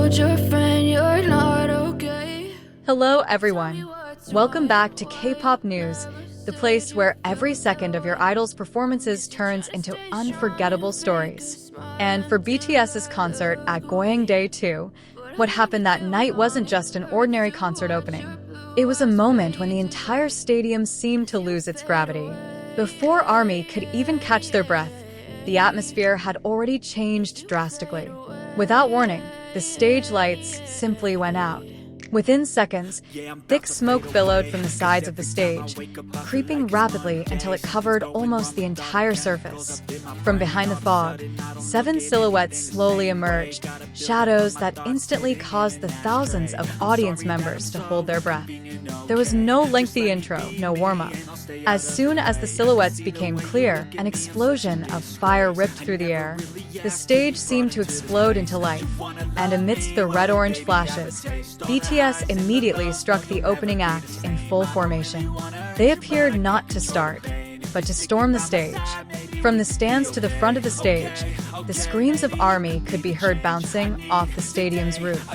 told your friend you're not okay. Hello everyone. Welcome back to K-pop News, the place where every second of your idol's performances turns into unforgettable stories. And for BTS's concert at Goyang Day Two, what happened that night wasn't just an ordinary concert opening. It was a moment when the entire stadium seemed to lose its gravity. Before ARMY could even catch their breath, the atmosphere had already changed drastically. Without warning, the stage lights simply went out. Within seconds, thick smoke billowed from the sides of the stage, creeping rapidly until it covered almost the entire surface. From behind the fog, 7 silhouettes slowly emerged, shadows that instantly caused the thousands of audience members to hold their breath. There was no lengthy intro, no warm-up. As soon as the silhouettes became clear, an explosion of fire ripped through the air. The stage seemed to explode into life, and amidst the red-orange flashes, BTS immediately struck the opening act in full formation. They appeared not to start, but to storm the stage. From the stands to the front of the stage, the screams of ARMY could be heard bouncing off the stadium's roof.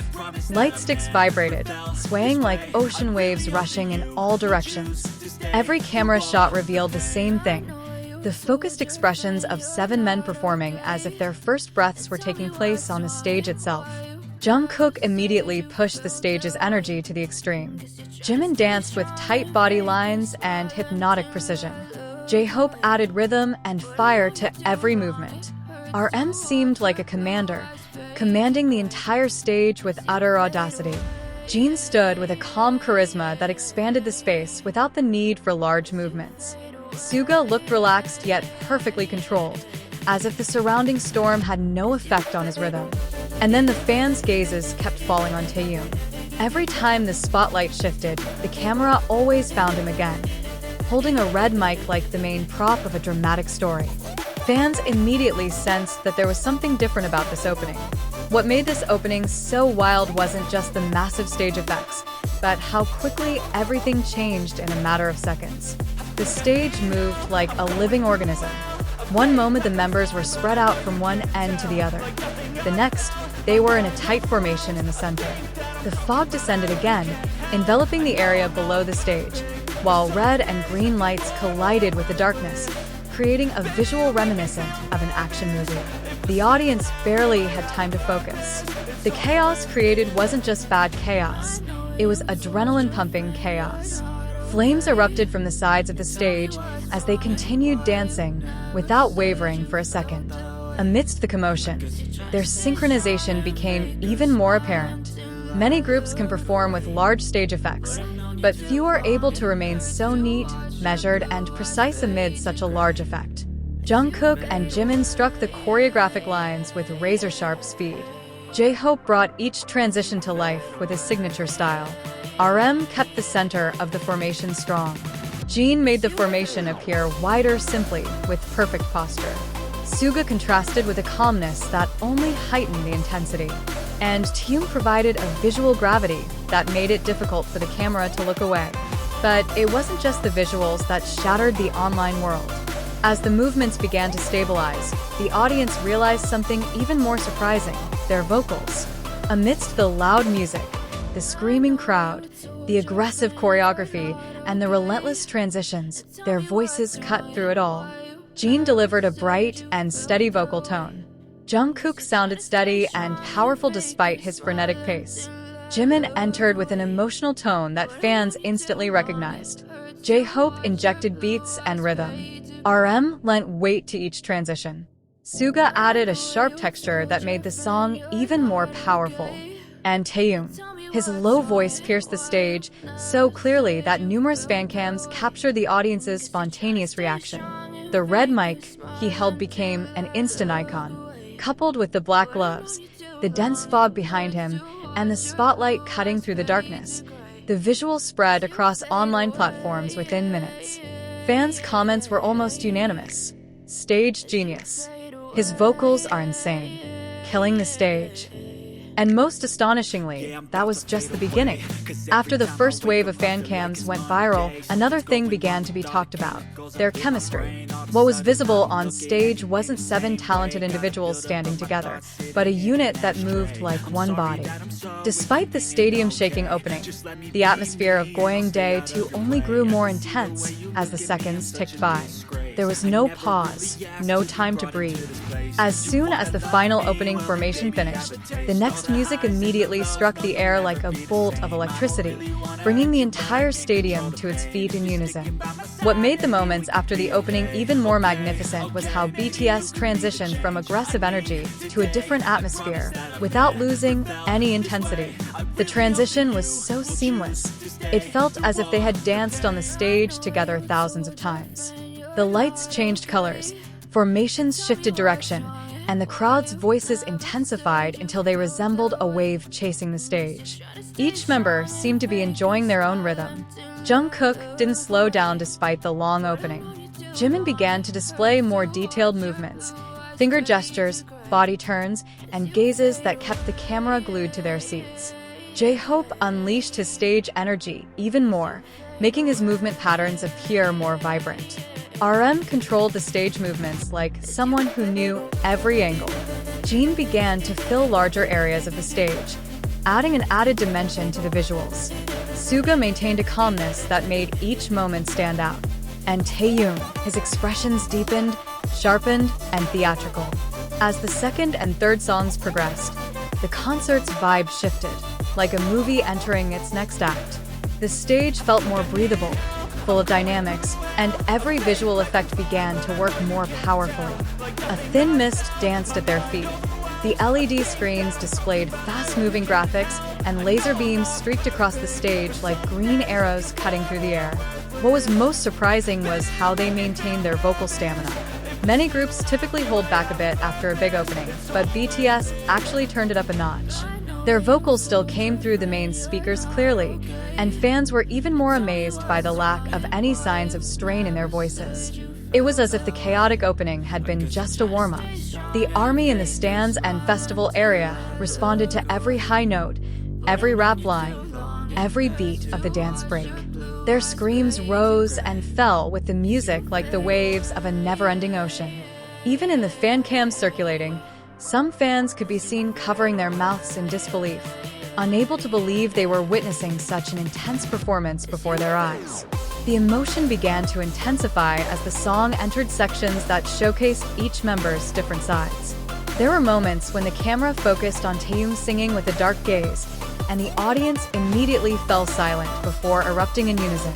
Light sticks vibrated, swaying like ocean waves rushing in all directions. Every camera shot revealed the same thing: the focused expressions of 7 men performing as if their first breaths were taking place on the stage itself. Jungkook immediately pushed the stage's energy to the extreme. Jimin danced with tight body lines and hypnotic precision. J-Hope added rhythm and fire to every movement. RM seemed like a commander, commanding the entire stage with utter audacity. Jin stood with a calm charisma that expanded the space without the need for large movements. Suga looked relaxed yet perfectly controlled, as if the surrounding storm had no effect on his rhythm. And then the fans' gazes kept falling on Taehyung. Every time the spotlight shifted, the camera always found him again, holding a red mic like the main prop of a dramatic story. Fans immediately sensed that there was something different about this opening. What made this opening so wild wasn't just the massive stage effects, but how quickly everything changed in a matter of seconds. The stage moved like a living organism. One moment the members were spread out from one end to the other. The next, they were in a tight formation in the center. The fog descended again, enveloping the area below the stage, while red and green lights collided with the darkness, creating a visual reminiscent of an action movie. The audience barely had time to focus. The chaos created wasn't just bad chaos, it was adrenaline-pumping chaos. Flames erupted from the sides of the stage as they continued dancing without wavering for a second. Amidst the commotion, their synchronization became even more apparent. Many groups can perform with large stage effects, but few are able to remain so neat, measured, and precise amid such a large effect. Jungkook and Jimin struck the choreographic lines with razor-sharp speed. J-Hope brought each transition to life with his signature style. RM kept the center of the formation strong. Jin made the formation appear wider simply, with perfect posture. Suga contrasted with a calmness that only heightened the intensity. And Taehyung provided a visual gravity that made it difficult for the camera to look away. But it wasn't just the visuals that shattered the online world. As the movements began to stabilize, the audience realized something even more surprising: their vocals. Amidst the loud music, the screaming crowd, the aggressive choreography, and the relentless transitions, their voices cut through it all. Jin delivered a bright and steady vocal tone. Jungkook sounded steady and powerful despite his frenetic pace. Jimin entered with an emotional tone that fans instantly recognized. J-Hope injected beats and rhythm. RM lent weight to each transition. Suga added a sharp texture that made the song even more powerful. And Taehyung, his low voice pierced the stage so clearly that numerous fan cams captured the audience's spontaneous reaction. The red mic he held became an instant icon. Coupled with the black gloves, the dense fog behind him, and the spotlight cutting through the darkness, the visual spread across online platforms within minutes. Fans' comments were almost unanimous. Stage genius. His vocals are insane, killing the stage. And most astonishingly, that was just the beginning. After the first wave of fan cams went viral, another thing began to be talked about: their chemistry. What was visible on stage wasn't 7 talented individuals standing together, but a unit that moved like one body. Despite the stadium-shaking opening, the atmosphere of Goyang Day Two only grew more intense as the seconds ticked by. There was no pause, no time to breathe. As soon as the final opening formation finished, the next music immediately struck the air like a bolt of electricity, bringing the entire stadium to its feet in unison. What made the moments after the opening even more magnificent was how BTS transitioned from aggressive energy to a different atmosphere without losing any intensity. The transition was so seamless. It felt as if they had danced on the stage together thousands of times. The lights changed colors, formations shifted direction, and the crowd's voices intensified until they resembled a wave chasing the stage. Each member seemed to be enjoying their own rhythm. Jungkook didn't slow down despite the long opening. Jimin began to display more detailed movements, finger gestures, body turns, and gazes that kept the camera glued to their seats. J-Hope unleashed his stage energy even more, making his movement patterns appear more vibrant. RM controlled the stage movements like someone who knew every angle. Jin began to fill larger areas of the stage, adding an added dimension to the visuals. Suga maintained a calmness that made each moment stand out. And Taehyung, his expressions deepened, sharpened, and theatrical. As the second and third songs progressed, the concert's vibe shifted, like a movie entering its next act. The stage felt more breathable, full of dynamics, and every visual effect began to work more powerfully. A thin mist danced at their feet. The LED screens displayed fast-moving graphics, and laser beams streaked across the stage like green arrows cutting through the air. What was most surprising was how they maintained their vocal stamina. Many groups typically hold back a bit after a big opening, but BTS actually turned it up a notch. Their vocals still came through the main speakers clearly, and fans were even more amazed by the lack of any signs of strain in their voices. It was as if the chaotic opening had been just a warm-up. The army in the stands and festival area responded to every high note, every rap line, every beat of the dance break. Their screams rose and fell with the music like the waves of a never-ending ocean. Even in the fan cams circulating, some fans could be seen covering their mouths in disbelief, unable to believe they were witnessing such an intense performance before their eyes. The emotion began to intensify as the song entered sections that showcased each member's different sides. There were moments when the camera focused on Taehyung singing with a dark gaze, and the audience immediately fell silent before erupting in unison.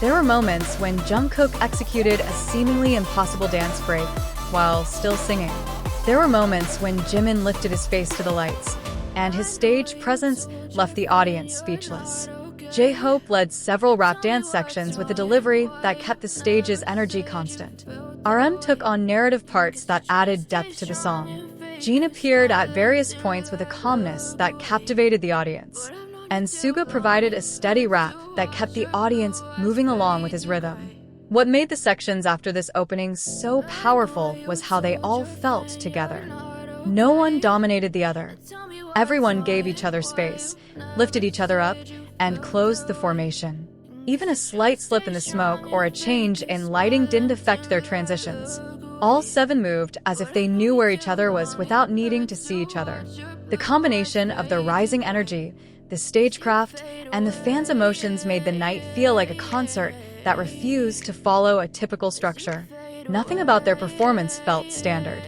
There were moments when Jungkook executed a seemingly impossible dance break while still singing. There were moments when Jimin lifted his face to the lights, and his stage presence left the audience speechless. J-Hope led several rap dance sections with a delivery that kept the stage's energy constant. RM took on narrative parts that added depth to the song. Jin appeared at various points with a calmness that captivated the audience. And Suga provided a steady rap that kept the audience moving along with his rhythm. What made the sections after this opening so powerful was how they all felt together. No one dominated the other. Everyone gave each other space, lifted each other up, and closed the formation. Even a slight slip in the smoke or a change in lighting didn't affect their transitions. All 7 moved as if they knew where each other was without needing to see each other. The combination of the rising energy, the stagecraft, and the fans' emotions made the night feel like a concert that refused to follow a typical structure. Nothing about their performance felt standard.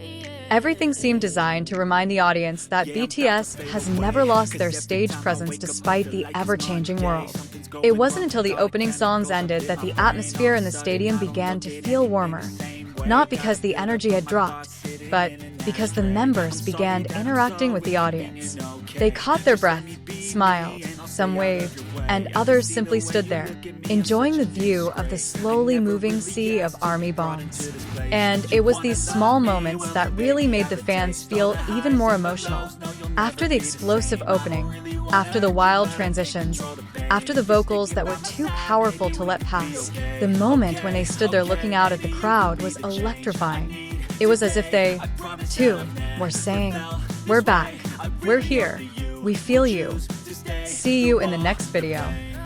Everything seemed designed to remind the audience that BTS has never lost their stage presence despite the ever-changing world. It wasn't until the opening songs ended that the atmosphere in the stadium began to feel warmer. Not because the energy had dropped, but because the members began interacting with the audience. They caught their breath, smiled, some waved, and others simply stood there, enjoying the view of the slowly moving sea of army bombs. And it was these small moments that really made the fans feel even more emotional. After the explosive opening, after the wild transitions, after the vocals that were too powerful to let pass, the moment when they stood there looking out at the crowd was electrifying. It was as if they, too, were saying, "We're back, we're here, We feel you. See you in the next video.